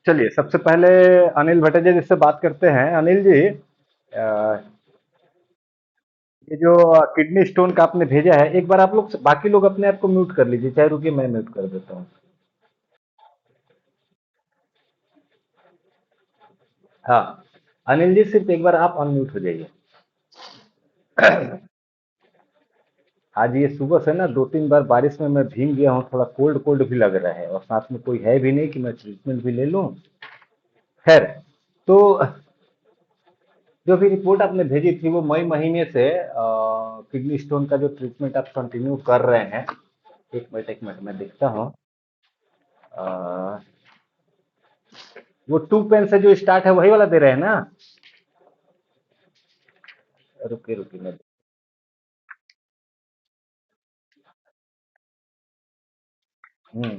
चलिए, सबसे पहले अनिल भट्टाचार्य जी से बात करते हैं। अनिल जी, ये जो किडनी स्टोन का आपने भेजा है, एक बार आप लोग बाकी लोग अपने आप को म्यूट कर लीजिए, चाहे रुकिए मैं म्यूट कर देता हूँ। हाँ, अनिल जी सिर्फ एक बार आप अनम्यूट हो जाइए। आज ये सुबह से ना दो तीन बार बारिश में मैं भीग गया हूँ, थोड़ा कोल्ड कोल्ड भी लग रहा है और साथ में कोई है भी नहीं कि मैं ट्रीटमेंट भी ले लूँ। खैर, तो जो भी रिपोर्ट आपने भेजी थी वो मई महीने से किडनी स्टोन का जो ट्रीटमेंट आप कंटिन्यू कर रहे हैं। एक मिनट मैं देखता हूँ। अ, वो टू पेन से जो स्टार्ट है वही वाला दे रहे हैं ना? रुकिए रुकिए मैं। हम्म।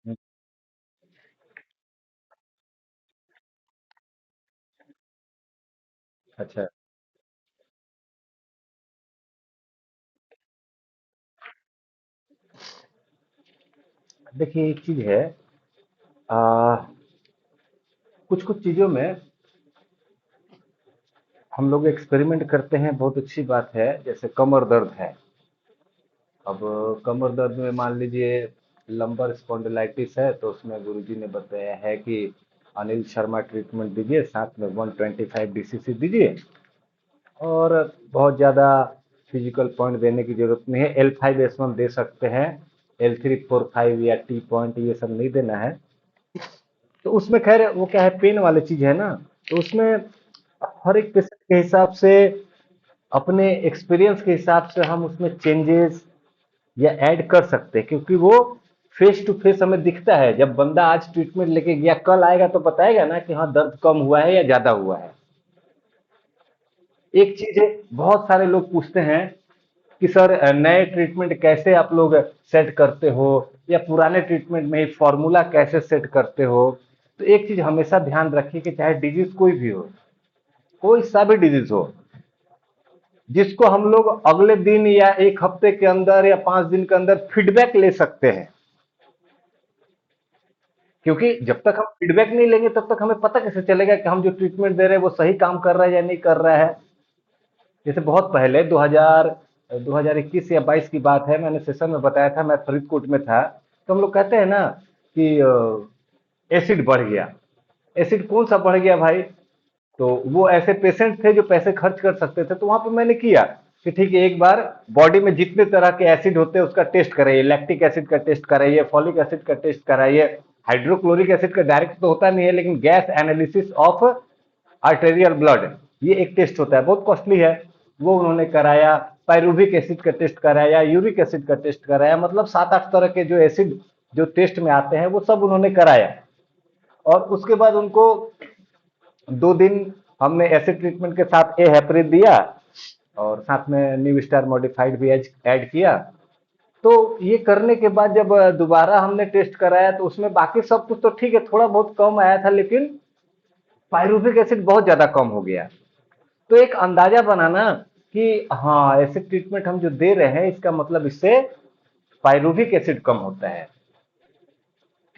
हम्म, अच्छा। देखिए एक चीज है, कुछ कुछ चीजों में हम लोग एक्सपेरिमेंट करते हैं, बहुत अच्छी बात है। जैसे कमर दर्द है, अब कमर दर्द में मान लीजिए लंबर स्पॉन्डिलाइटिस है, तो उसमें गुरुजी ने बताया है कि अनिल शर्मा ट्रीटमेंट दीजिए, साथ में 125 डीसीसी दीजिए, और बहुत ज़्यादा फिजिकल पॉइंट देने की जरूरत नहीं है। L5S1 दे सकते हैं, L345 या टी पॉइंट ये सब नहीं देना है। तो उसमें खैर वो क्या है, पेन वाली चीज है ना, तो उसमें हर एक पेशेंट के हिसाब से, अपने एक्सपीरियंस के हिसाब से हम उसमें चेंजेस या ऐड कर सकते हैं, क्योंकि वो फेस टू फेस हमें दिखता है। जब बंदा आज ट्रीटमेंट लेके गया, कल आएगा तो बताएगा ना कि हाँ दर्द कम हुआ है या ज्यादा हुआ है। एक चीज है, बहुत सारे लोग पूछते हैं कि सर नए ट्रीटमेंट कैसे आप लोग सेट करते हो, या पुराने ट्रीटमेंट में ही फॉर्मूला कैसे सेट करते हो। तो एक चीज हमेशा ध्यान रखिए कि चाहे डिजीज कोई भी हो, कोई सा भी डिजीज हो, जिसको हम लोग अगले दिन या एक हफ्ते के अंदर या 5 दिन के अंदर फीडबैक ले सकते हैं। क्योंकि जब तक हम फीडबैक नहीं लेंगे तब तक हमें पता कैसे चलेगा कि हम जो ट्रीटमेंट दे रहे हैं वो सही काम कर रहा है या नहीं कर रहा है। जैसे बहुत पहले 2021 या 22 की बात है, मैंने सेशन में बताया था, मैं फरीदकोट में था, तो हम लोग कहते हैं ना कि एसिड बढ़ गया। एसिड कौन सा बढ़ गया भाई? तो वो ऐसे पेशेंट थे जो पैसे खर्च कर सकते थे, तो वहां पे मैंने किया कि ठीक है, एक बार बॉडी में जितने तरह के एसिड होते हैं उसका टेस्ट कराइए, लैक्टिक एसिड का टेस्ट कराइए, फॉलिक एसिड का टेस्ट कराइए। हाइड्रोक्लोरिक एसिड का डायरेक्ट तो होता नहीं है, लेकिन gas analysis of arterial blood, ये एक टेस्ट होता है, बहुत कॉस्टली है। वो उन्होंने कराया। पायरुविक एसिड का टेस्ट कराया, यूरिक एसिड का टेस्ट कराया, मतलब 7-8 तरह के जो एसिड जो टेस्ट में आते हैं वो सब उन्होंने कराया। और उसके बाद उनको 2 दिन हमने एसिड ट्रीटमेंट के साथ ए हेपरिन दिया, और साथ में न्यू स्टार मॉडिफाइड भी ऐड किया। तो ये करने के बाद जब दोबारा हमने टेस्ट कराया तो उसमें बाकी सब कुछ तो ठीक है, थोड़ा बहुत कम आया था, लेकिन पायरुविक एसिड बहुत ज्यादा कम हो गया। तो एक अंदाजा बनाना कि हाँ, एसिड ट्रीटमेंट हम जो दे रहे हैं इसका मतलब इससे पायरुविक एसिड कम होता है।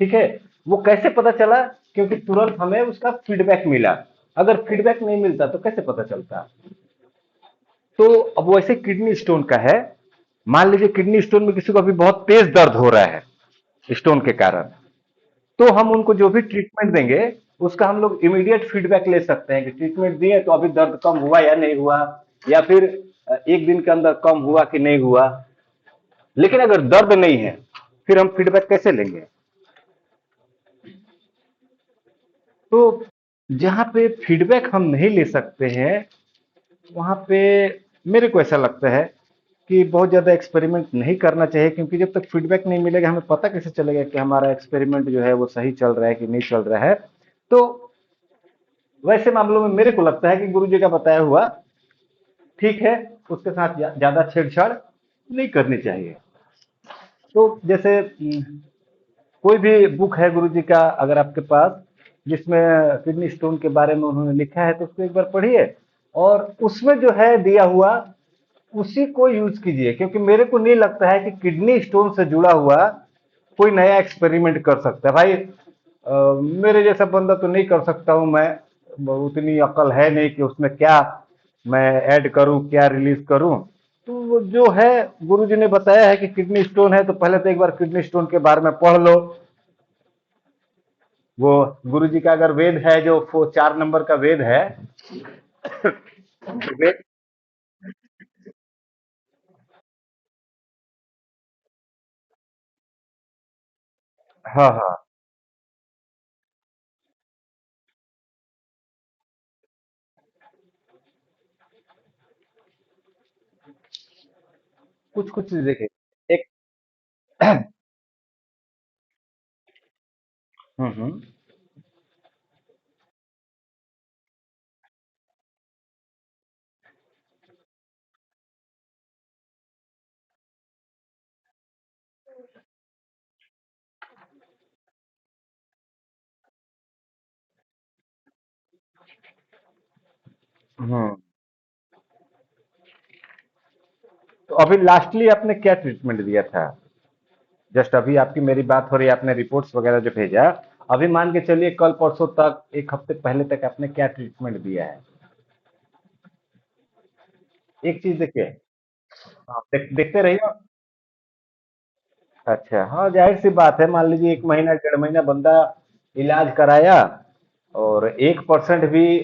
ठीक है, वो कैसे पता चला? क्योंकि तुरंत हमें उसका फीडबैक मिला। अगर फीडबैक नहीं मिलता तो कैसे पता चलता? तो अब वैसे किडनी स्टोन का है, मान लीजिए किडनी स्टोन में किसी को अभी बहुत तेज दर्द हो रहा है स्टोन के कारण, तो हम उनको जो भी ट्रीटमेंट देंगे उसका हम लोग इमीडिएट फीडबैक ले सकते हैं कि ट्रीटमेंट दिए तो अभी दर्द कम हुआ या नहीं हुआ, या फिर एक दिन के अंदर कम हुआ कि नहीं हुआ। लेकिन अगर दर्द नहीं है, फिर हम फीडबैक कैसे लेंगे? तो जहां पे फीडबैक हम नहीं ले सकते हैं, वहां पे मेरे को ऐसा लगता है कि बहुत ज़्यादा एक्सपेरिमेंट नहीं करना चाहिए, क्योंकि जब तक फीडबैक नहीं मिलेगा हमें पता कैसे चलेगा कि हमारा एक्सपेरिमेंट जो है वो सही चल रहा है कि नहीं चल रहा है। तो वैसे मामलों में मेरे को लगता है कि गुरु जी का बताया हुआ ठीक है, उसके साथ ज़्यादा छेड़छाड़ नहीं करनी चाहिए। तो जैसे कोई भी बुक है गुरु जी का अगर आपके पास, जिसमें किडनी स्टोन के बारे में उन्होंने लिखा है, तो उसको एक बार पढ़िए, और उसमें जो है दिया हुआ उसी को यूज कीजिए। क्योंकि मेरे को नहीं लगता है कि किडनी स्टोन से जुड़ा हुआ कोई नया एक्सपेरिमेंट कर सकता है भाई। मेरे जैसा बंदा तो नहीं कर सकता हूँ मैं, उतनी अकल है नहीं कि उसमें क्या मैं ऐड करूं, क्या रिलीज करूं। तो वो जो है, गुरुजी ने बताया है कि किडनी स्टोन है, तो पहले तो एक बार किडनी स्टोन के बारे में पढ़ लो। वो गुरुजी का अगर वेद है, जो 4 नंबर का वेद है, वेद। हाँ हाँ। कुछ कुछ चीज देखिए। एक हम्म। हम्म। तो अभी लास्टली आपने क्या ट्रीटमेंट दिया था? जस्ट अभी आपकी मेरी बात हो रही है, आपने रिपोर्ट्स वगैरह जो भेजा, अभी मान के चलिए कल परसों तक, एक हफ्ते पहले तक आपने क्या ट्रीटमेंट दिया है? एक चीज देखिए। हाँ, देखते रहिए। अच्छा, हाँ, जाहिर सी बात है, मान लीजिए 1 महीना 1.5 महीना बंदा इलाज कराया और 1% भी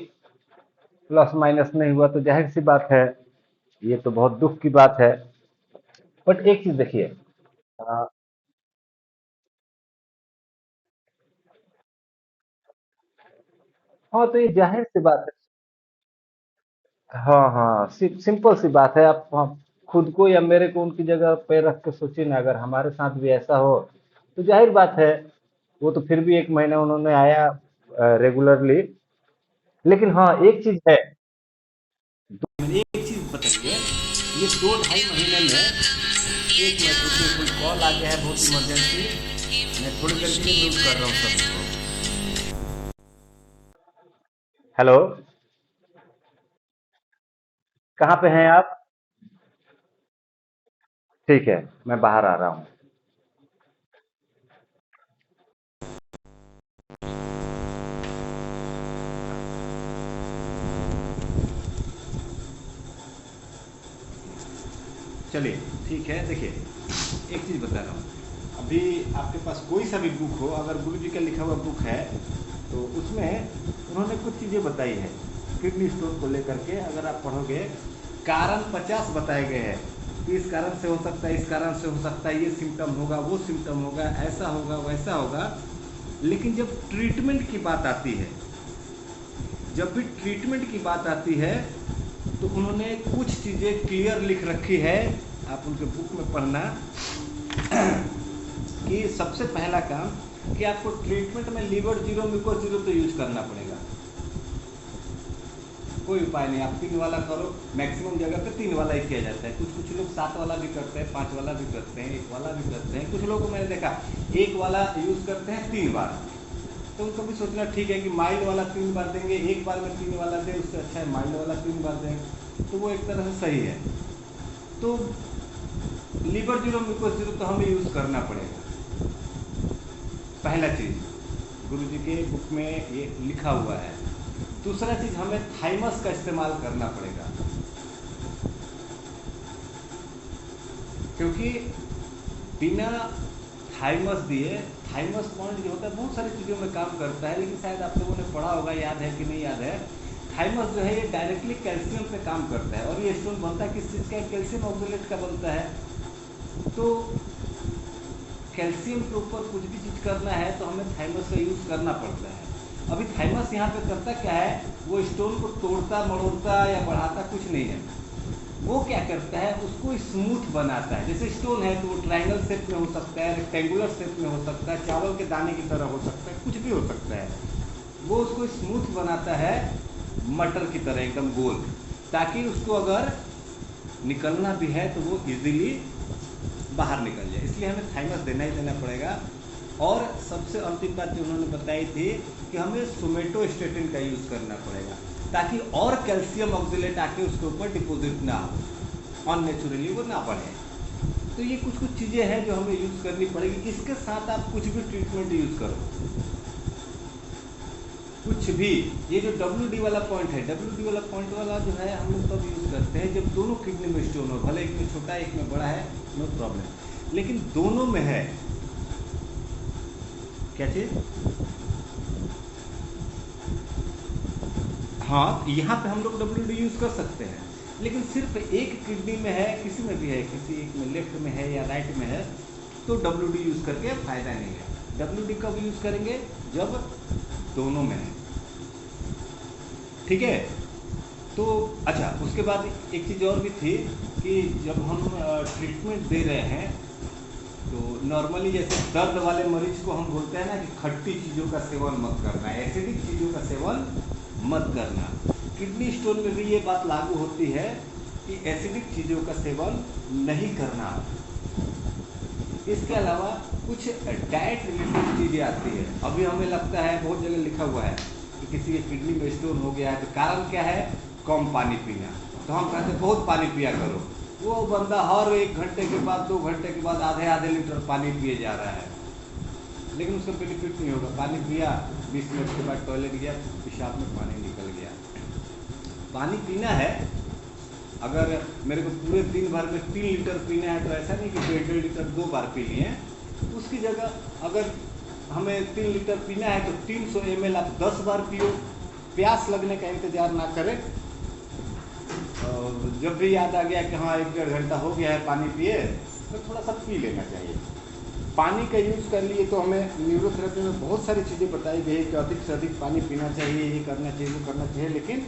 प्लस माइनस नहीं हुआ, तो जाहिर सी बात है, ये तो बहुत दुख की बात है। बट एक चीज देखिए। हाँ। हाँ, तो ये जाहिर सी बात है। हाँ हाँ, सिंपल सी बात है। आप खुद को या मेरे को उनकी जगह पे रख के सोचिए ना, अगर हमारे साथ भी ऐसा हो, तो जाहिर बात है, वो तो फिर भी 1 महीना उन्होंने आया रेगुलरली। लेकिन हाँ, एक चीज है। एक चीज बताइए, ये 2 ढाई महीने में, एक मिनट रुकिए, कोई कॉल आ गया है बहुत इमरजेंसी, मैं थोड़ी देर के लिए म्यूट कर रहा हूँ सभी को। हेलो। कहाँ पे हैं आप? ठीक है, मैं बाहर आ रहा हूँ। चलिए, ठीक है, देखिए, एक चीज़ बता रहा हूँ। अभी आपके पास कोई सा भी बुक हो, अगर गुरु जी का लिखा हुआ बुक है, तो उसमें उन्होंने कुछ चीज़ें बताई है किडनी स्टोन को लेकर के। अगर आप पढ़ोगे, कारण 50 बताए गए हैं कि इस कारण से हो सकता है, इस कारण से हो सकता है, ये सिम्टम होगा, वो सिम्टम होगा, ऐसा होगा, वैसा होगा। लेकिन जब ट्रीटमेंट की बात आती है, जब भी ट्रीटमेंट की बात आती है, तो उन्होंने कुछ चीज़ें क्लियर लिख रखी है, आप उनके बुक में पढ़ना, कि सबसे पहला काम कि आपको ट्रीटमेंट में लीवर जीरो म्यूकोस जीरो तो यूज करना पड़ेगा। कोई उपाय नहीं, आप 3 वाला करो, मैक्सिमम जगह पे 3 वाला ही किया जाता है। कुछ कुछ लोग 7 वाला भी करते हैं, 5 वाला भी करते हैं, 1 वाला भी करते हैं। कुछ लोगों को मैंने देखा 1 वाला यूज करते हैं 3 बार। तो उनको भी सोचना ठीक है कि माइल्ड वाला 3 बार देंगे, एक बार में 3 वाला दे, उससे अच्छा है माइल्ड वाला 3 बार दें, तो वो एक तरह से सही है। तो लीवर जीरो म्यूकोस जीरो तो हमें यूज़ करना पड़ेगा, पहला चीज़ गुरु जी के बुक में ये लिखा हुआ है। दूसरा चीज़, हमें थाइमस का इस्तेमाल करना पड़ेगा, क्योंकि बिना थाइमस दिए, थाइमस पॉइंट जो होता है बहुत सारी चीज़ों में काम करता है, लेकिन शायद आप लोगों ने पढ़ा होगा, याद है कि नहीं याद है। थाइमस जो है ये डायरेक्टली कैल्शियम पे काम करता है, और ये स्टोन बनता है किस चीज़ का? कैल्शियम ऑक्सलेट का बनता है। तो कैल्शियम के ऊपर कुछ भी चीज़ करना है तो हमें थाइमस का यूज़ करना पड़ता है। अभी थाइमस यहाँ पे करता क्या है? वो स्टोन को तोड़ता मरोड़ता या बढ़ाता कुछ नहीं है। वो क्या करता है? उसको स्मूथ बनाता है। जैसे स्टोन है तो वो ट्रायंगल शेप में हो सकता है, रेक्टेंगुलर शेप में हो सकता है, चावल के दाने की तरह हो सकता है, कुछ भी हो सकता है। वो उसको स्मूथ बनाता है, मटर की तरह एकदम गोल, ताकि उसको अगर निकलना भी है तो वो इजीली बाहर निकल जाए। इसलिए हमें थाइमस देना ही देना पड़ेगा। और सबसे अंतिम बात जो उन्होंने बताई थी कि हमें सोमेटोस्टेटिन का यूज़ करना पड़ेगा, ताकि और कैल्शियम ऑक्सलेट आके उसके ऊपर डिपोजिट ना हो, अननेचुरली वो ना बढ़े। तो ये कुछ कुछ चीज़ें हैं जो हमें यूज़ करनी पड़ेगी। इसके साथ आप कुछ भी ट्रीटमेंट यूज़ करो, कुछ भी। ये जो WD वाला पॉइंट है, WD वाला पॉइंट वाला जो है हम लोग तब यूज़ करते हैं जब दोनों किडनी में स्टोन हो, भले एक में छोटा है एक में बड़ा है, नो प्रॉब्लम, लेकिन दोनों में है। क्या चीज़? हाँ, यहाँ पे हम लोग WD यूज़ कर सकते हैं, लेकिन सिर्फ एक किडनी में है, किसी में भी है, किसी एक में लेफ्ट में है या राइट में है, तो WD यूज़ करके फ़ायदा नहीं है। WD कब यूज़ करेंगे? जब दोनों में है, ठीक है। तो अच्छा, उसके बाद एक चीज़ और भी थी कि जब हम ट्रीटमेंट दे रहे हैं तो नॉर्मली जैसे दर्द वाले मरीज को हम बोलते हैं ना कि खट्टी चीज़ों का सेवन मत करना, एसिडिक चीज़ों का सेवन मत करना। किडनी स्टोन में भी ये बात लागू होती है कि एसिडिक चीज़ों का सेवन नहीं करना। इसके अलावा कुछ डाइट रिलेटेड चीज़ें आती है। अभी हमें लगता है, बहुत जगह लिखा हुआ है कि किसी के किडनी में स्टोन हो गया है, तो कारण क्या है? कम पानी पीना। तो हम कहते हैं बहुत पानी पिया करो। वो बंदा हर 1 घंटे के बाद 2 घंटे के बाद आधे लीटर पानी पिए जा रहा है, लेकिन उसका बेनिफिट नहीं होगा। पानी पिया, 20 मिनट के बाद टॉयलेट गया, पेशाब में पानी निकल गया। पानी पीना है। अगर मेरे को पूरे दिन भर में 3 लीटर पीना है तो ऐसा नहीं कि 1.5 लीटर 2 बार पी लिए। उसकी जगह अगर हमें 3 लीटर पीना है तो 300 ml आप 10 बार पियो। प्यास लगने का इंतजार ना करें। जब भी याद आ गया कि हाँ 1-1.5 घंटा हो गया है पानी पिए, तो थोड़ा सा पी लेना चाहिए। पानी का यूज़ कर लिए तो हमें न्यूरोथेरेपी में बहुत सारी चीज़ें बताई गई कि अधिक से अधिक पानी पीना चाहिए, ये करना चाहिए, वो करना चाहिए। लेकिन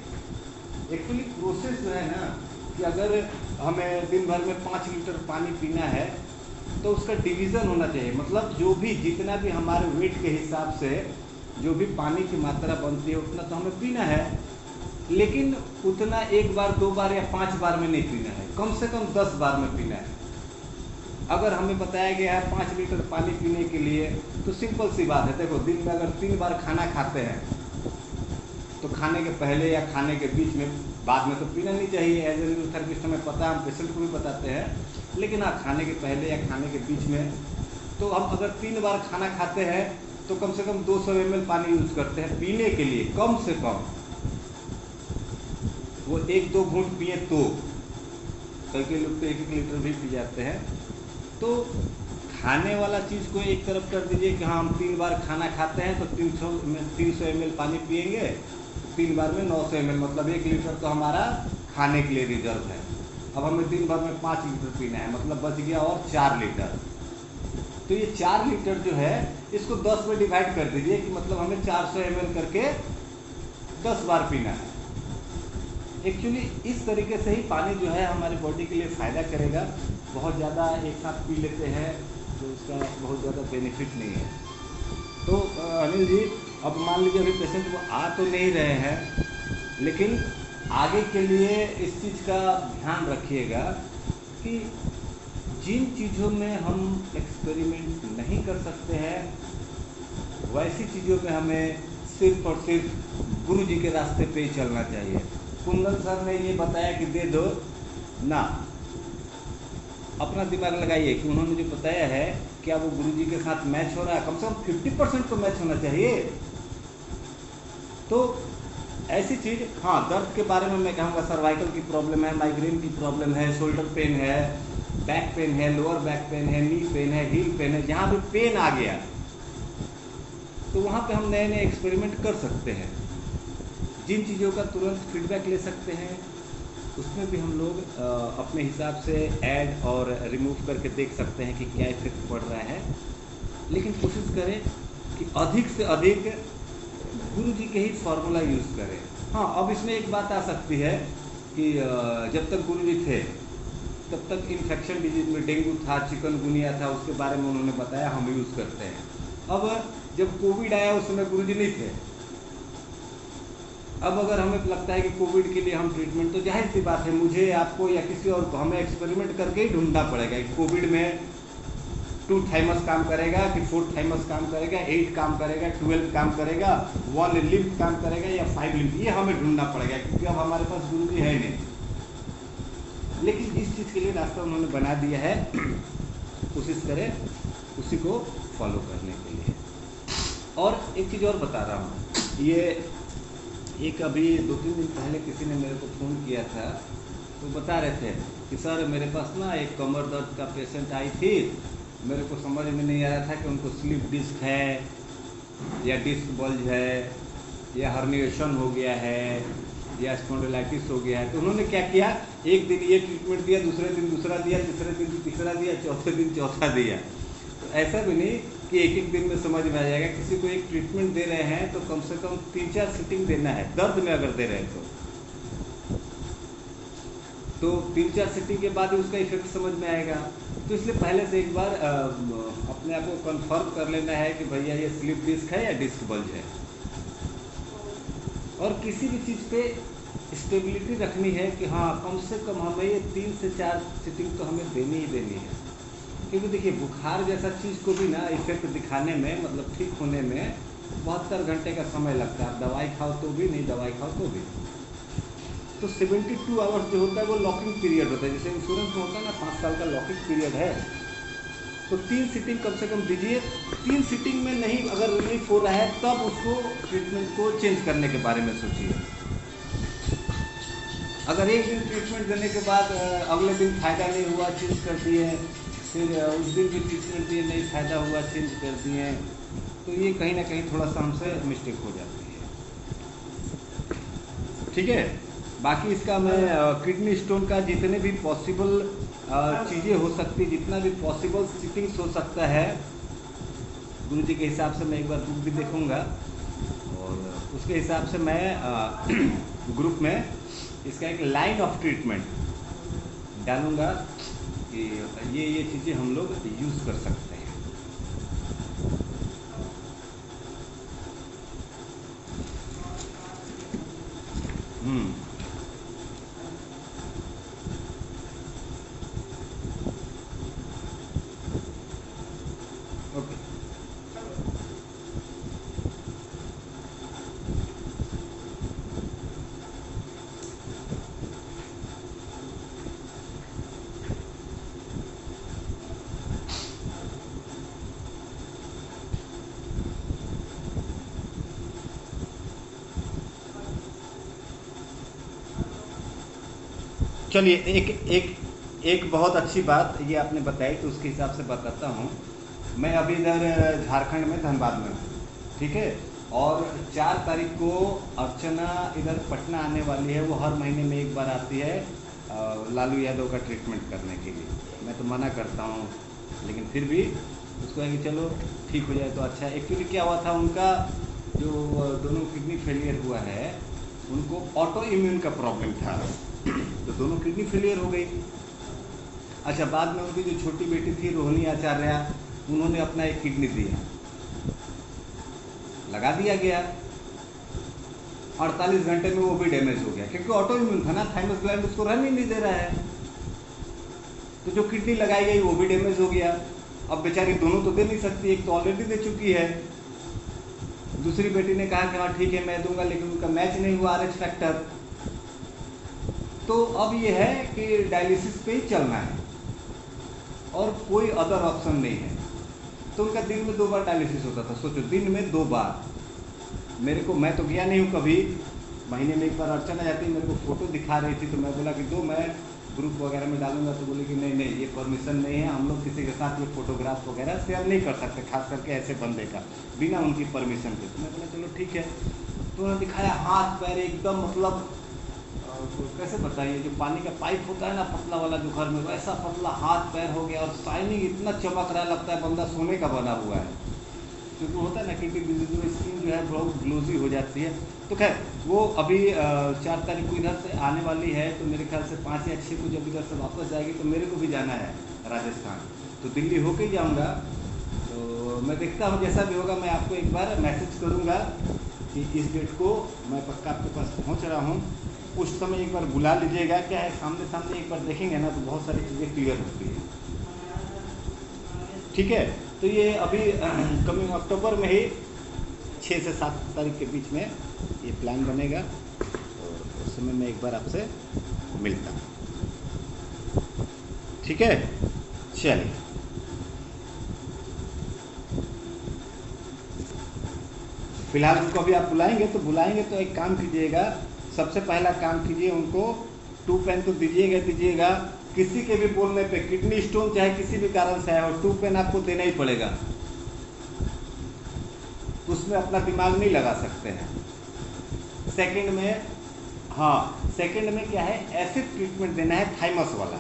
एक्चुअली प्रोसेस जो है ना कि अगर हमें दिन भर में 5 लीटर पानी पीना है तो उसका डिवीज़न होना चाहिए। मतलब जो भी जितना भी हमारे वेट के हिसाब से जो भी पानी की मात्रा बनती है उतना तो हमें पीना है, लेकिन उतना 1 बार 2 बार या 5 बार में नहीं पीना है, कम से कम 10 बार में पीना है। अगर हमें बताया गया है 5 लीटर पानी पीने के लिए, तो सिंपल सी बात है। देखो, दिन में अगर 3 बार खाना खाते हैं तो खाने के पहले या खाने के बीच में, बाद में तो पीना नहीं चाहिए। एज ए न्यूरोथेरेपिस्ट हमें पता है, हम पेशेंट को भी बताते हैं, लेकिन हाँ खाने के पहले या खाने के बीच में तो हम अगर 3 बार खाना खाते हैं तो कम से कम 200 ml पानी यूज़ करते हैं पीने के लिए, कम से कम। वो 1-2 घूंट पिए तो कई लोग तो 1-1 लीटर भी पी जाते हैं। तो खाने वाला चीज़ को एक तरफ कर दीजिए कि हाँ हम 3 बार खाना खाते हैं तो 300 ml पानी पिएंगे, 3 बार में 900 ml, मतलब 1 लीटर तो हमारा खाने के लिए रिजर्व है। अब हमें दिन भर में 5 लीटर पीना है, मतलब बच गया और 4 लीटर। तो ये 4 लीटर जो है इसको 10 में डिवाइड कर दीजिए कि मतलब हमें 400 ml करके 10 बार पीना है। एक्चुअली इस तरीके से ही पानी जो है हमारी बॉडी के लिए फ़ायदा करेगा। बहुत ज़्यादा एक साथ पी लेते हैं तो उसका बहुत ज़्यादा बेनिफिट नहीं है। तो अनिल जी, अब मान लीजिए अभी पेशेंट वो आ तो नहीं रहे हैं, लेकिन आगे के लिए इस चीज़ का ध्यान रखिएगा कि जिन चीज़ों में हम एक्सपेरिमेंट नहीं कर सकते हैं वैसी चीज़ों में हमें सिर्फ और सिर्फ गुरु जी के रास्ते पे ही चलना चाहिए। कुंदन सर ने ये बताया कि दे दो ना, अपना दिमाग लगाइए कि उन्होंने जो बताया है क्या वो गुरु जी के साथ मैच हो रहा है? कम से कम 50% तो मैच होना चाहिए। तो ऐसी चीज़, हाँ दर्द के बारे में मैं कहूँगा, सर्वाइकल की प्रॉब्लम है, माइग्रेन की प्रॉब्लम है, शोल्डर पेन है, बैक पेन है, लोअर बैक पेन है, नी पेन है, हील पेन है, जहाँ भी पेन आ गया तो वहाँ पे हम नए नए एक्सपेरिमेंट कर सकते हैं। जिन चीज़ों का तुरंत फीडबैक ले सकते हैं उसमें भी हम लोग अपने हिसाब से ऐड और रिमूव करके देख सकते हैं कि क्या इफेक्ट पड़ रहा है। लेकिन कोशिश करें कि अधिक से अधिक गुरु जी के ही फार्मूला यूज़ करें। हाँ, अब इसमें एक बात आ सकती है कि जब तक गुरु जी थे तब तक इन्फेक्शन डिजीज में डेंगू था, चिकनगुनिया था, उसके बारे में उन्होंने बताया, हम यूज़ करते हैं। अब जब कोविड आया उस समय गुरु जी नहीं थे। अब अगर हमें लगता है कि कोविड के लिए हम ट्रीटमेंट, तो जाहिर सी बात है मुझे, आपको या किसी और को हमें एक्सपेरिमेंट करके ही ढूंढना पड़ेगा कि कोविड में 2 थाइमस काम करेगा कि 4 थाइमस काम करेगा, 8 काम करेगा, 12 काम करेगा, 1 लिम्फ काम करेगा या 5 लिम्फ, ये हमें ढूंढना पड़ेगा क्योंकि अब हमारे पास गुरु जी है नहीं। लेकिन इस चीज़ के लिए रास्ता उन्होंने बना दिया है कोशिश करें उसी को फॉलो करने के लिए। और एक चीज़ और बता रहा हूँ, ये एक अभी 2-3 दिन पहले किसी ने मेरे को फ़ोन किया था, तो बता रहे थे कि सर मेरे पास ना एक कमर दर्द का पेशेंट आई थी, मेरे को समझ में नहीं आ रहा था कि उनको स्लिप डिस्क है या डिस्क बल्ज है या हर्निएशन हो गया है या स्पॉन्डिलाइटिस हो गया है। तो उन्होंने क्या किया, एक दिन ये ट्रीटमेंट दिया, दूसरे दिन दूसरा दिया, तीसरे दिन तीसरा दिया, चौथे दिन चौथा दिया। तो ऐसा भी नहीं कि एक एक दिन में समझ में आ जाएगा। किसी को एक ट्रीटमेंट दे रहे हैं तो कम से कम 3-4 सिटिंग देना है, दर्द में अगर दे रहे हैं तो 3-4 सिटिंग के बाद ही उसका इफेक्ट समझ में आएगा। तो इसलिए पहले से एक बार अपने आप को कंफर्म कर लेना है कि भैया ये स्लिप डिस्क है या डिस्क बल्ज है। और किसी भी चीज़ पे स्टेबिलिटी रखनी है कि हाँ कम से कम हमें ये 3 से 4 सिटिंग तो हमें देनी ही देनी है। क्योंकि देखिए बुखार जैसा चीज़ को भी ना इफेक्ट दिखाने में, मतलब ठीक होने में 72 घंटे का समय लगता है। आप दवाई खाओ तो भी, नहीं दवाई खाओ तो भी। तो 72 आवर्स जो होता है वो लॉकिंग पीरियड होता है, जैसे इंश्योरेंस में होता है ना 5 साल का लॉकिंग पीरियड है। तो 3 सिटिंग कम से कम दीजिए। 3 सिटिंग में नहीं अगर रिलीफ हो रहा है तब उसको ट्रीटमेंट को चेंज करने के बारे में सोचिए। अगर एक दिन ट्रीटमेंट देने के बाद अगले दिन फ़ायदा नहीं हुआ, चेंज कर दिए, फिर उस दिन भी ट्रीटमेंट दिए, नहीं फ़ायदा हुआ, चेंज कर दिए, तो ये कहीं ना कहीं थोड़ा सा हमसे मिस्टेक हो जाती है। ठीक है, बाकी इसका मैं किडनी स्टोन का जितने भी पॉसिबल चीज़ें हो सकती, जितना भी पॉसिबल सिटिंग्स हो सकता है, गुरु जी के हिसाब से मैं एक बार बुक भी देखूंगा और उसके हिसाब से मैं ग्रुप में इसका एक लाइन ऑफ ट्रीटमेंट डालूंगा कि ये चीज़ें हम लोग यूज़ कर सकते हैं। ओके, चलिए एक बहुत अच्छी बात ये आपने बताई, तो उसके हिसाब से बताता हूँ। मैं अभी इधर झारखंड में धनबाद में हूँ, ठीक है, और 4 तारीख को अर्चना इधर पटना आने वाली है। वो हर महीने में एक बार आती है लालू यादव का ट्रीटमेंट करने के लिए। मैं तो मना करता हूँ, लेकिन फिर भी उसको है कि चलो ठीक हो जाए तो अच्छा है। एक्चुअली क्या हुआ था, उनका जो दोनों किडनी फेलियर हुआ है, उनको ऑटो इम्यून का प्रॉब्लम था, तो दोनों किडनी फेलियर हो गई। अच्छा, बाद में उनकी जो छोटी बेटी थी रोहिणी आचार्य, उन्होंने अपना एक किडनी दिया, लगा दिया गया, 48 घंटे में वो भी डैमेज हो गया, क्योंकि ऑटो इम्यून था ना, थाइमस ग्लैंड उसको रन ही नहीं दे रहा है। तो जो किडनी लगाई गई वो भी डैमेज हो गया। अब बेचारी दोनों तो दे नहीं सकती, एक तो ऑलरेडी दे चुकी है, दूसरी बेटी ने कहा कि हाँ ठीक है मैं दूंगा, लेकिन उनका मैच नहीं हुआ RH फैक्टर। तो अब ये है कि डायलिसिस पे ही चलना है और कोई अदर ऑप्शन नहीं है। तो उनका दिन में 2 बार डायलिसिस होता था, सोचो दिन में 2 बार। मेरे को, मैं तो गया नहीं हूँ कभी, महीने में एक बार अर्चना जाती है, मेरे को फ़ोटो दिखा रही थी, तो मैं बोला कि दो, मैं ग्रुप वगैरह में डालूंगा। तो बोले कि नहीं ये परमिशन नहीं है, हम लोग किसी के साथ ये फ़ोटोग्राफ वगैरह शेयर नहीं कर सकते, खास करके ऐसे बंदे का, बिना उनकी परमिशन के। तो मैं बोला चलो ठीक है। तो उन्होंने दिखाया हाथ पैर एकदम, मतलब कैसे बताइए, जो पानी का पाइप होता है ना पतला वाला जो घर में, वैसा पतला हाथ पैर हो गया, और शाइनिंग इतना चमक रहा, लगता है बंदा सोने का बना हुआ है। क्योंकि होता है ना, क्योंकि स्किन जो है बहुत ग्लोजी हो जाती है। तो खैर वो अभी 4 तारीख को इधर से आने वाली है, तो मेरे ख्याल से 5 या 6 को जब इधर से वापस जाएगी तो मेरे को भी जाना है राजस्थान, तो दिल्ली होके ही जाऊँगा। तो मैं देखता हूँ, जैसा भी होगा मैं आपको एक बार मैसेज करूँगा कि इस डेट को मैं पक्का आपके पास पहुँच रहा हूँ। उस समय एक बार बुला लीजिएगा, क्या है सामने सामने एक बार देखेंगे ना तो बहुत सारी चीज़ें क्लियर होती है। ठीक है, तो ये अभी कमिंग अक्टूबर में ही 6 से 7 तारीख के बीच में ये प्लान बनेगा, तो उस समय मैं एक बार आपसे मिलता हूँ। ठीक है, चलिए। फिलहाल उनको अभी आप बुलाएंगे तो एक काम कीजिएगा, सबसे पहला काम कीजिए, उनको 2 पेन तो दीजिएगा। किसी के भी बोलने पे किडनी स्टोन चाहे किसी भी कारण से आए और 2 पेन आपको देना ही पड़ेगा, उसमें अपना दिमाग नहीं लगा सकते हैं। सेकंड में, हाँ सेकंड में क्या है, एसिड ट्रीटमेंट देना है थाइमस वाला।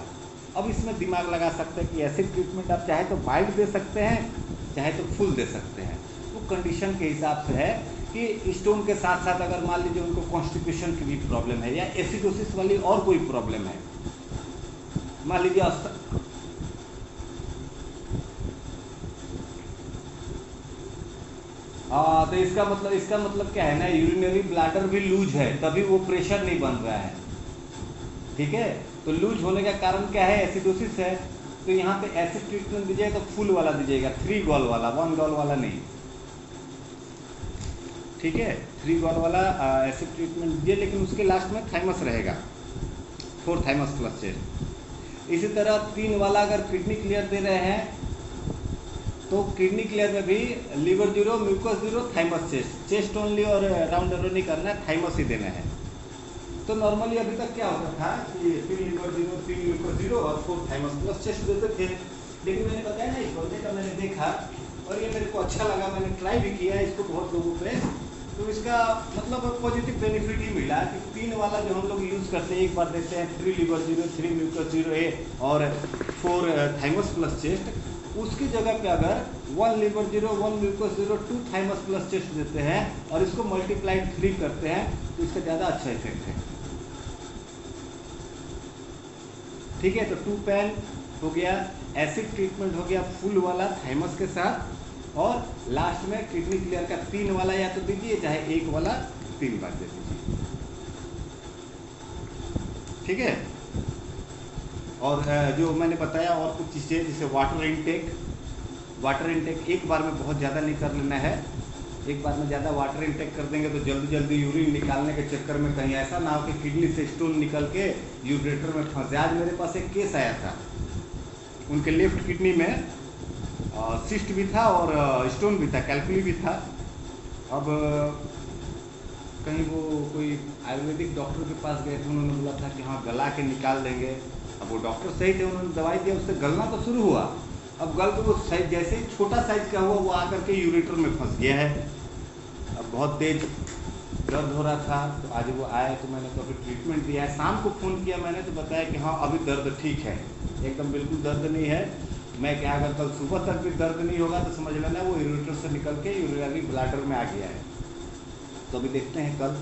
अब इसमें दिमाग लगा सकते हैं कि एसिड ट्रीटमेंट आप चाहे तो माइल्ड दे सकते हैं, चाहे तो फुल दे सकते हैं। वो कंडीशन के हिसाब से है कि स्टोन के साथ साथ अगर मान लीजिए उनको कॉन्स्टिपेशन की भी प्रॉब्लम है या एसिडोसिस वाली और कोई प्रॉब्लम है, मान लीजिए तो इसका मतलब क्या है ना, यूरिनरी ब्लैडर भी लूज है, तभी वो प्रेशर नहीं बन रहा है। ठीक है, तो लूज होने का कारण क्या है, एसिडोसिस है। तो यहाँ पे एसिड ट्रीटमेंट दीजिएगा तो फुल वाला दीजिएगा, 3 गॉल वाला, 1 गॉल वाला नहीं। ठीक है, 3 गॉल वाला एसिड ट्रीटमेंट दीजिए, लेकिन उसके लास्ट में थाइमस रहेगा, 4 थाइमस प्लस चेस्ट। इसी तरह 3 वाला अगर किडनी क्लियर दे रहे हैं तो किडनी क्लियर में भी liver 0, mucus 0, thymus chest only, और राउंड एरो नहीं करना है, थाइमस ही देना है। तो नॉर्मली अभी तक क्या होता था कि 3 लीवर 0, 3 म्यूकस 0 और 4 थाइमस प्लस चेस्ट देते थे। लेकिन मैंने बताया ना, इस बंदे का मैंने देखा और ये मेरे को अच्छा लगा, मैंने ट्राई भी किया इसको बहुत लोगों पे, तो इसका मतलब पॉजिटिव बेनिफिट ही मिला कि 3 वाला जो हम लोग यूज़ करते हैं, एक बार देते हैं 3 लीवर 0, 3 म्यूकस 0 ए और 4 थाइमस प्लस चेस्ट, उसकी जगह पे अगर 1 liver 0, 1 mucus 0, 2 thymus plus chest देते हैं और इसको मल्टीप्लाइड 3 करते हैं तो इसका ज़्यादा अच्छा इफेक्ट है। ठीक है, तो 2 पेन हो गया, एसिड ट्रीटमेंट हो गया फुल वाला थाइमस के साथ, और लास्ट में किडनी क्लियर का 3 वाला या तो दीजिए, चाहे 1 वाला 3 बार दे दीजिए। ठीक है, और जो मैंने बताया और कुछ चीज़ें, जैसे वाटर इनटेक एक बार में बहुत ज़्यादा नहीं कर लेना है। एक बार में ज़्यादा वाटर इनटेक कर देंगे तो जल्दी जल्दी यूरिन निकालने के चक्कर में कहीं ऐसा ना हो कि किडनी से स्टोन निकल के यूरेटर में फंसे। आज मेरे पास एक केस आया था, उनके लेफ्ट किडनी में सिस्ट भी था और स्टोन भी था, कैल्कुली भी था। अब कहीं वो कोई आयुर्वेदिक डॉक्टर के पास गए थे, उन्होंने बोला था कि हाँ गला के निकाल देंगे। अब वो डॉक्टर सही थे, उन्होंने दवाई दिया, उससे गलना तो शुरू हुआ। अब गल तो वो साइज जैसे ही छोटा साइज का हुआ, वो आकर के यूरेटर में फंस गया है। अब बहुत तेज दर्द हो रहा था, तो आज वो आए तो मैंने तो अभी ट्रीटमेंट दिया है। शाम को फ़ोन किया मैंने तो बताया कि हाँ अभी दर्द ठीक है, एकदम बिल्कुल दर्द नहीं है। मैं क्या, अगर कल सुबह तक भी दर्द नहीं होगा तो समझ लेना वो यूरेटर से निकल के यूरिनरी ब्लैडर में आ गया है। तो अभी देखते हैं कल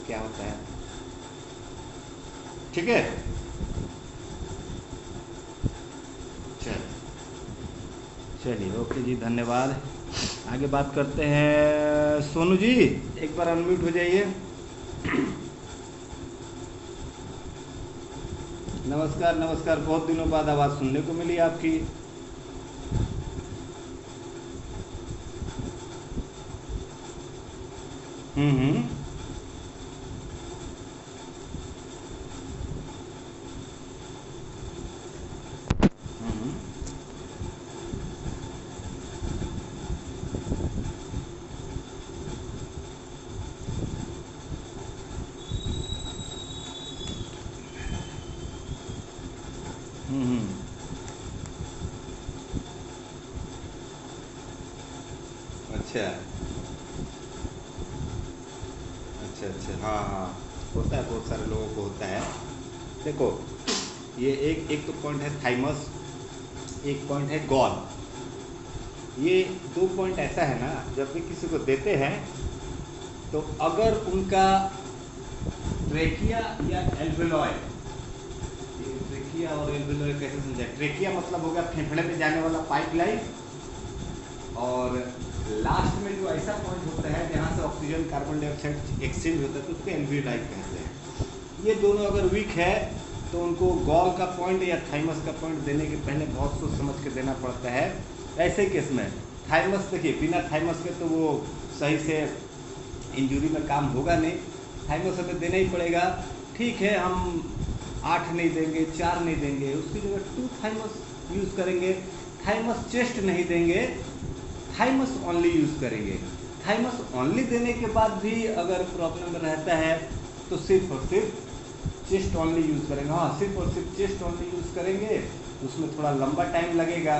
क्या होता है। ठीक है, चलिए ओके जी, धन्यवाद। आगे बात करते हैं। सोनू जी एक बार अनम्यूट हो जाइए। नमस्कार नमस्कार, बहुत दिनों बाद आवाज़ सुनने को मिली आपकी। हम्म। हम्म। हम्म। अच्छा अच्छा अच्छा, हाँ हाँ, होता है, बहुत सारे लोगों को होता है। देखो, ये एक एक तो पॉइंट है थाइमस, एक पॉइंट है गॉल। ये 2 पॉइंट ऐसा है ना, जब भी किसी को देते हैं तो अगर उनका ट्रेकिया या एल्वेलॉय, ये ट्रेकिया और एल्वेलॉय कैसे समझाए। ट्रेकिया मतलब हो गया फेफड़े में जाने वाला पाइपलाइन, और लास्ट में जो ऐसा पॉइंट होता है जहाँ से ऑक्सीजन कार्बन डाइऑक्साइड एक्सचेंज होता है तो उसको एल्वेलॉय कहते हैं। ये दोनों अगर वीक है तो उनको गॉल का पॉइंट या थाइमस का पॉइंट देने के पहले बहुत सोच समझ के देना पड़ता है। ऐसे केस में थाइमस, देखिए बिना थाइमस के तो वो सही से इंजरी में काम होगा नहीं, थाइमस हमें देना ही पड़ेगा। ठीक है, हम 8 नहीं देंगे, 4 नहीं देंगे, उसकी जगह 2 थाइमस यूज़ करेंगे। थाइमस चेस्ट नहीं देंगे, थाइमस ओनली यूज़ करेंगे। थाइमस ओनली देने के बाद भी अगर प्रॉब्लम रहता है तो सिर्फ और सिर्फ चेस्ट ओनली यूज़ करेंगे। हाँ, सिर्फ और सिर्फ चेस्ट ओनली यूज़ करेंगे, उसमें थोड़ा लंबा टाइम लगेगा।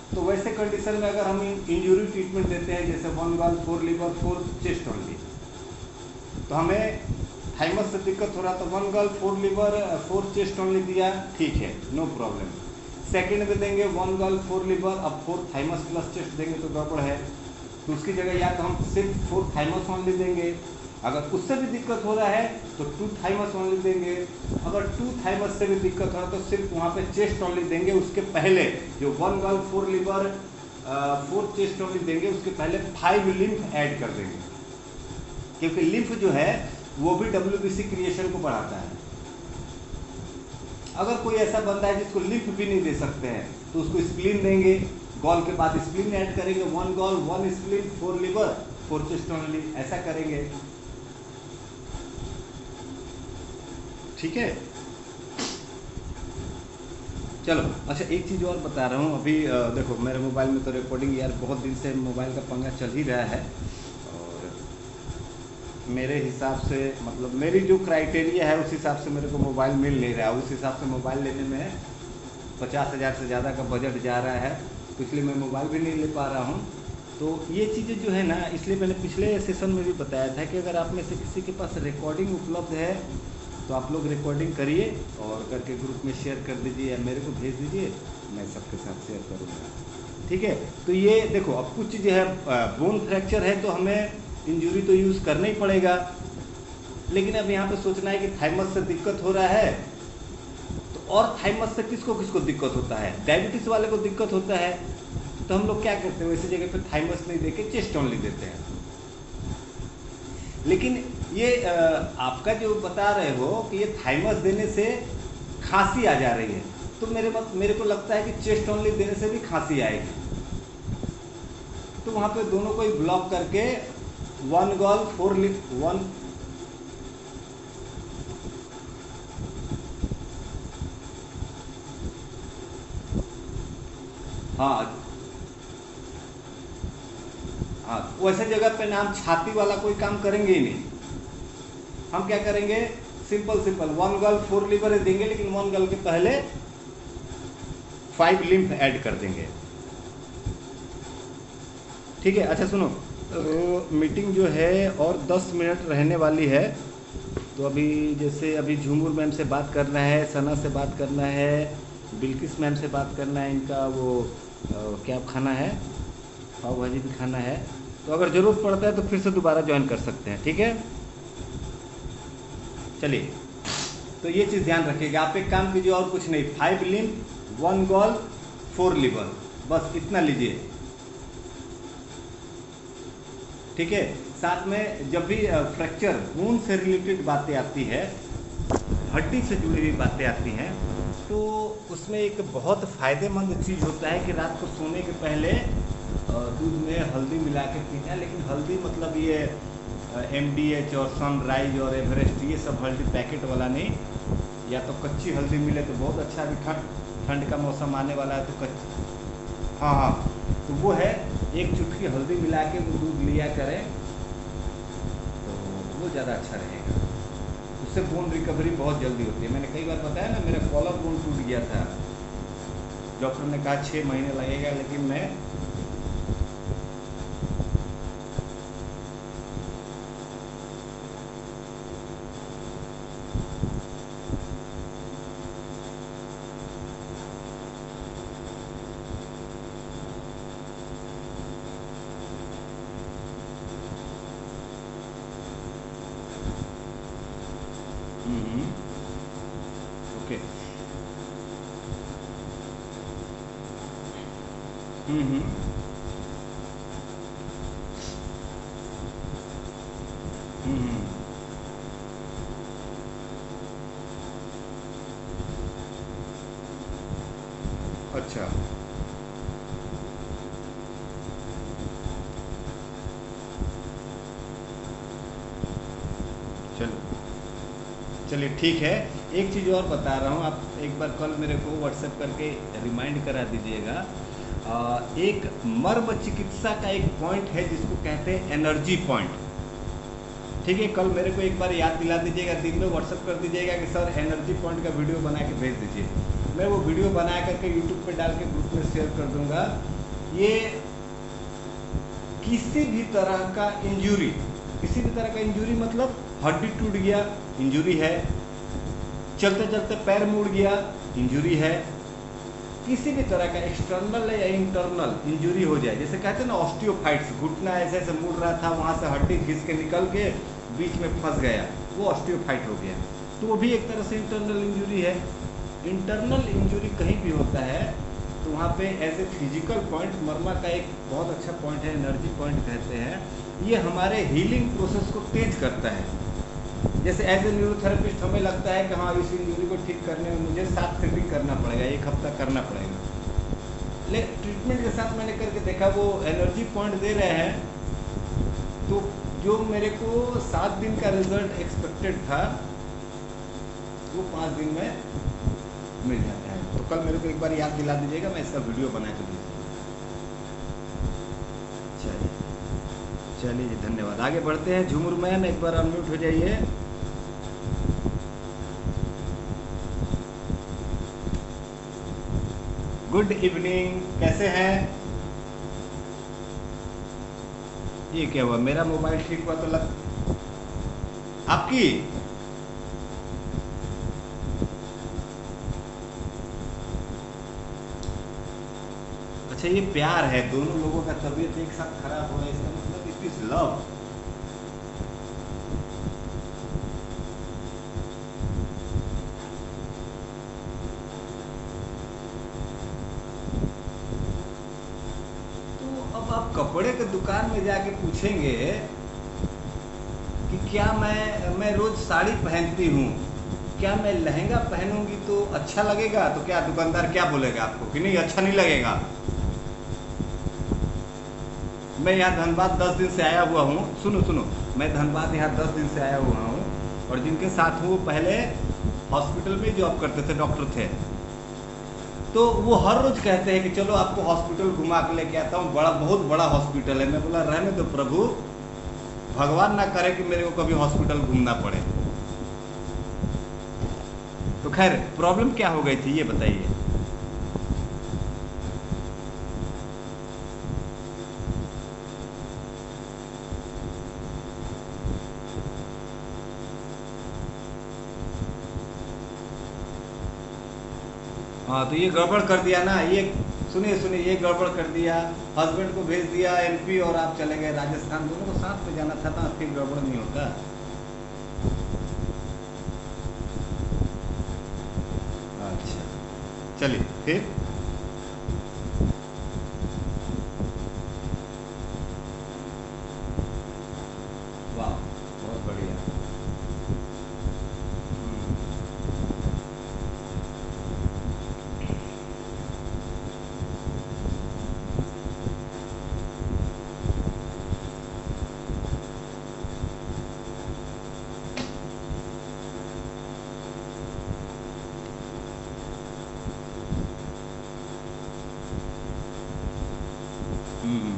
तो वैसे कंडीशन में अगर हम इंजरी ट्रीटमेंट देते हैं, जैसे 1 गॉल 4 लीवर 4 चेस्ट ओनली, तो हमें थाइमस से दिक्कत हो रहा तो 1 गॉल 4 लीवर 4 चेस्ट ओनली दिया, ठीक है, नो प्रॉब्लम। सेकेंड में देंगे 1 गॉल 4 लीवर, अब 4 थाइमस प्लस चेस्ट देंगे तो गड़बड़ है, तो उसकी जगह या तो हम सिर्फ 4 थाइमस ओनली देंगे। अगर उससे भी दिक्कत हो रहा है तो 2 थाइमस ओनली देंगे। अगर 2 थाइमस से भी दिक्कत हो रहा है तो सिर्फ वहाँ पे चेस्ट ओनली देंगे। उसके पहले जो 1 गॉल 4 लीवर 4 चेस्ट ओनली देंगे, उसके पहले 5 लिम्फ ऐड कर देंगे, क्योंकि लिम्फ जो है वो भी WBC क्रिएशन को बढ़ाता है। अगर कोई ऐसा बंदा है जिसको लिम्फ भी नहीं दे सकते हैं तो उसको स्प्लीन देंगे, गॉल के बाद स्प्लीन ऐड करेंगे, 1 gall 1 spleen 4 liver 4 chest only, ऐसा करेंगे, ठीक है। चलो अच्छा, एक चीज़ और बता रहा हूँ। अभी देखो मेरे मोबाइल में तो रिकॉर्डिंग यार बहुत दिन से मोबाइल का पंगा चल ही रहा है, और मेरे हिसाब से मतलब मेरी जो क्राइटेरिया है उस हिसाब से मेरे को मोबाइल मिल नहीं रहा, उस हिसाब से मोबाइल लेने में 50,000 से ज़्यादा का बजट जा रहा है, तो इसलिए मैं मोबाइल भी नहीं ले पा रहा हूँ। तो ये चीज़ें जो है ना, इसलिए मैंने पिछले सेशन में भी बताया था कि अगर आप में से किसी के पास रिकॉर्डिंग उपलब्ध है तो आप लोग रिकॉर्डिंग करिए और करके ग्रुप में शेयर कर दीजिए या मेरे को भेज दीजिए, मैं सबके साथ शेयर करूँगा, ठीक है। तो ये देखो, अब कुछ चीज़ें है, बोन फ्रैक्चर है तो हमें इंजरी तो यूज़ करना ही पड़ेगा, लेकिन अब यहाँ पे सोचना है कि थाइमस से दिक्कत हो रहा है, तो और थाइमस से किसको किसको दिक्कत होता है, डायबिटीज़ वाले को दिक्कत होता है, तो हम लोग क्या करते हैं, वैसी जगह पे थाइमस नहीं देके चेस्ट ओनली देते हैं। लेकिन ये आपका जो बता रहे हो कि ये थाइमस देने से खांसी आ जा रही है, तो मेरे को लगता है कि चेस्ट ओनली देने से भी खांसी आएगी, तो वहाँ पे दोनों को ही ब्लॉक करके 1 गॉल 4 1 हाँ हाँ, वैसे जगह पे ना हम छाती वाला कोई काम करेंगे ही नहीं। हम क्या करेंगे, सिंपल 1 गॉल 4 लीवर देंगे, लेकिन 1 गॉल के पहले 5 लिम्फ ऐड कर देंगे, ठीक है। अच्छा सुनो, तो मीटिंग जो है और 10 मिनट रहने वाली है, तो अभी जैसे अभी झूमर मैम से बात करना है, सना से बात करना है, बिल्किस मैम से बात करना है, इनका वो क्या खाना है, पाव भाजी भी खाना है, तो अगर ज़रूरत पड़ता है तो फिर से दोबारा ज्वाइन कर सकते हैं, ठीक है। चलिए, तो ये चीज़ ध्यान रखिएगा। आप एक काम कीजिए, और कुछ नहीं, 5 लिम्फ 1 गॉल 4 लीवर, बस इतना लीजिए, ठीक है। साथ में जब भी फ्रैक्चर बोन से रिलेटेड बातें आती है, हड्डी से जुड़ी हुई बातें आती हैं, तो उसमें एक बहुत फ़ायदेमंद चीज़ होता है कि रात को सोने के पहले दूध में हल्दी मिला के पीना, लेकिन हल्दी मतलब ये MDH और सनराइज और एवरेस्ट, ये सब हल्दी पैकेट वाला नहीं, या तो कच्ची हल्दी मिले तो बहुत अच्छा, अभी ठंड का मौसम आने वाला है तो कच्ची, हाँ, तो वो है, एक चुटकी हल्दी मिला के वो दूध लिया करें तो वो ज़्यादा अच्छा रहेगा, उससे बोन रिकवरी बहुत जल्दी होती है। मैंने कई बार बताया ना, मेरा कॉलर बोन टूट गया था, डॉक्टर ने कहा 6 महीने लगेगा, लेकिन मैं ओके, अच्छा, चलिए ठीक है। एक चीज़ और बता रहा हूँ, आप एक बार कल मेरे को व्हाट्सएप करके रिमाइंड करा दीजिएगा। एक मर्म चिकित्सा का एक पॉइंट है जिसको कहते हैं एनर्जी पॉइंट। ठीक है, कल मेरे को एक बार याद दिला दीजिएगा, दिन में व्हाट्सअप कर दीजिएगा कि सर एनर्जी पॉइंट का वीडियो बना के भेज दीजिए। मैं वो वीडियो बना करके यूट्यूब पे डाल के ग्रुप में शेयर कर दूंगा। ये किसी भी तरह का इंजरी, किसी भी तरह का इंजरी मतलब हड्डी टूट गया इंजरी है, चलते चलते पैर मुड़ गया इंजरी है, किसी भी तरह का एक्सटर्नल या इंटरनल इंजरी हो जाए, जैसे कहते हैं ना ऑस्टियोफाइट्स, घुटना ऐसे ऐसे मुड़ रहा था, वहाँ से हड्डी घिस के निकल के बीच में फंस गया, वो ऑस्टियोफाइट हो गया, तो वो भी एक तरह से इंटरनल इंजरी है। इंटरनल इंजरी कहीं भी होता है तो वहाँ पे एज ए फिजिकल पॉइंट मर्मा का एक बहुत अच्छा पॉइंट है, एनर्जी पॉइंट कहते हैं। ये हमारे हीलिंग प्रोसेस को तेज करता है। जैसे एज ए न्यूरोथेरेपिस्ट हमें लगता है कि हाँ इस इंजरी को ठीक करने में मुझे 7 सेटिंग करना पड़ेगा, 1 हफ्ता करना पड़ेगा, लेकिन ट्रीटमेंट के साथ मैंने करके देखा वो एनर्जी पॉइंट दे रहे हैं, तो जो मेरे को 7 दिन का रिजल्ट एक्सपेक्टेड था वो 5 दिन में मिल जाता है। तो कल मेरे को एक बार याद दिला दीजिएगा, मैं इसका वीडियो बना के भेज दूँगा। चलिए धन्यवाद, आगे बढ़ते हैं। झुमुर मैन एक बार अनम्यूट हो जाइए। गुड इवनिंग, कैसे हैं? ये क्या हुआ, मेरा मोबाइल ठीक हुआ तो लग आपकी? अच्छा ये प्यार है, दोनों लोगों का तबीयत एक साथ खराब हो रहा है, इसका मतलब इट इज लव। अब आप कपड़े के दुकान में जाके पूछेंगे कि क्या मैं रोज साड़ी पहनती हूँ, क्या मैं लहंगा पहनूंगी तो अच्छा लगेगा, तो क्या दुकानदार क्या बोलेगा आपको कि नहीं अच्छा नहीं लगेगा? मैं यहाँ धनबाद 10 दिन से आया हुआ हूँ, सुनो, मैं धनबाद यहाँ 10 दिन से आया हुआ हूँ, और जिनके साथ हूँ वो पहले हॉस्पिटल में जॉब करते थे, डॉक्टर थे, तो वो हर रोज कहते हैं कि चलो आपको हॉस्पिटल घुमा के लेके आता हूँ, बहुत बड़ा हॉस्पिटल है। मैं बोला रहने दो प्रभु, भगवान ना करे कि मेरे को कभी हॉस्पिटल घूमना पड़े। तो खैर प्रॉब्लम क्या हो गई थी ये बताइए। हाँ तो ये गड़बड़ कर दिया ना, ये सुनिए ये गड़बड़ कर दिया, हस्बैंड को भेज दिया एमपी और आप चले गए राजस्थान, दोनों को साथ में जाना था ना, फिर गड़बड़ नहीं होता। अच्छा चलिए फिर वाह बहुत बढ़िया। हम्म,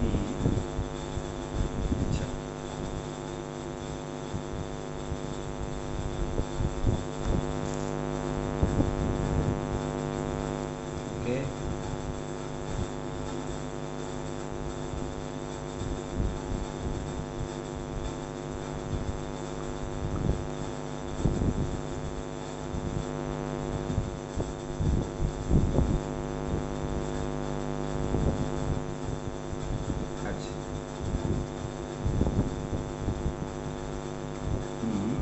हम्म, अच्छा ओके। अच्छा हम्म,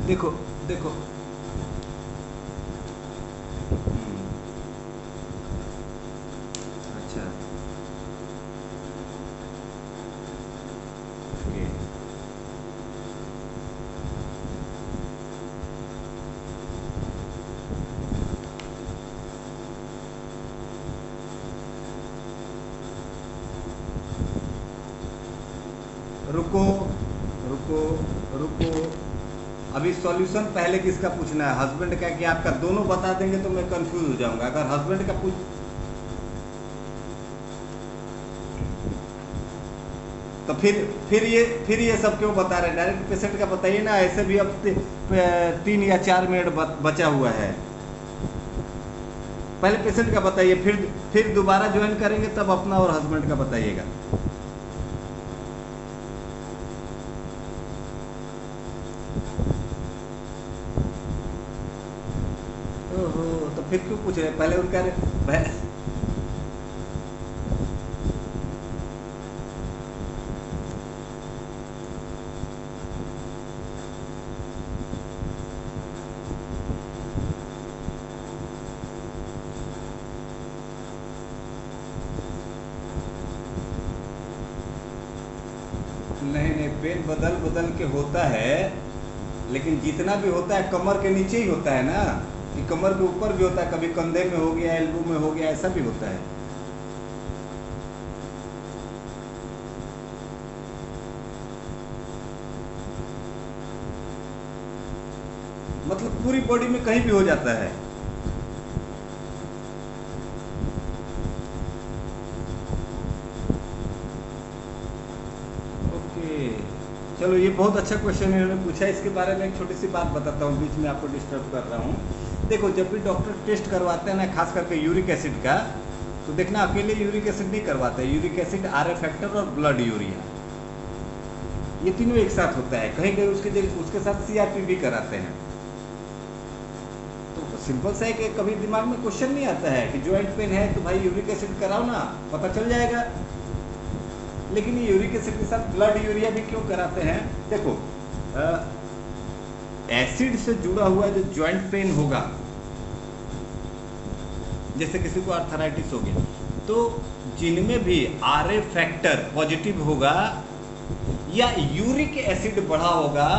देखो देखो रुको रुको, अभी सॉल्यूशन पहले किसका पूछना है, हस्बैंड का कि आपका? दोनों बता देंगे तो मैं कंफ्यूज हो जाऊंगा। अगर हस्बैंड का पूछ, तो फिर ये सब क्यों बता रहे हैं? डायरेक्ट पेशेंट का बताइए ना, ऐसे भी अब 3 या 4 मिनट बचा हुआ है। पहले पेशेंट का बताइए, फिर दोबारा ज्वाइन करेंगे तब अपना और हस्बैंड का बताइएगा। ओहो, तो फिर क्यों पूछ रहे? पहले उनका नहीं, पेन बदल के होता है, लेकिन जितना भी होता है कमर के नीचे ही होता है ना, कि कमर के ऊपर भी होता है, कभी कंधे में हो गया, एल्बो में हो गया, ऐसा भी होता है। मतलब पूरी बॉडी में कहीं भी हो जाता है। ओके, चलो ये बहुत अच्छा क्वेश्चन इन्होंने पूछा। इसके बारे में एक छोटी सी बात बताता हूँ, बीच में आपको डिस्टर्ब कर रहा हूँ। देखो, जब भी डॉक्टर टेस्ट करवाते हैं ना, खास करके यूरिक एसिड का, तो देखना अकेले यूरिक एसिड नहीं करवाते। यूरिक एसिड, आरए फैक्टर और ब्लड यूरिया, ये तीनों एक साथ होता है। कहीं कहीं उसके साथ सीआरपी भी कराते हैं। तो सिंपल सा है कि कभी दिमाग में क्वेश्चन नहीं आता है कि ज्वाइंट पेन है तो भाई यूरिक एसिड कराओ ना, पता चल जाएगा। लेकिन ये यूरिक एसिड के साथ ब्लड यूरिया भी क्यों कराते हैं? देखो, एसिड से जुड़ा हुआ जो ज्वाइंट पेन होगा, जैसे किसी को आर्थराइटिस हो गया, तो जिनमें भी आरए फैक्टर पॉजिटिव होगा या यूरिक एसिड बढ़ा होगा,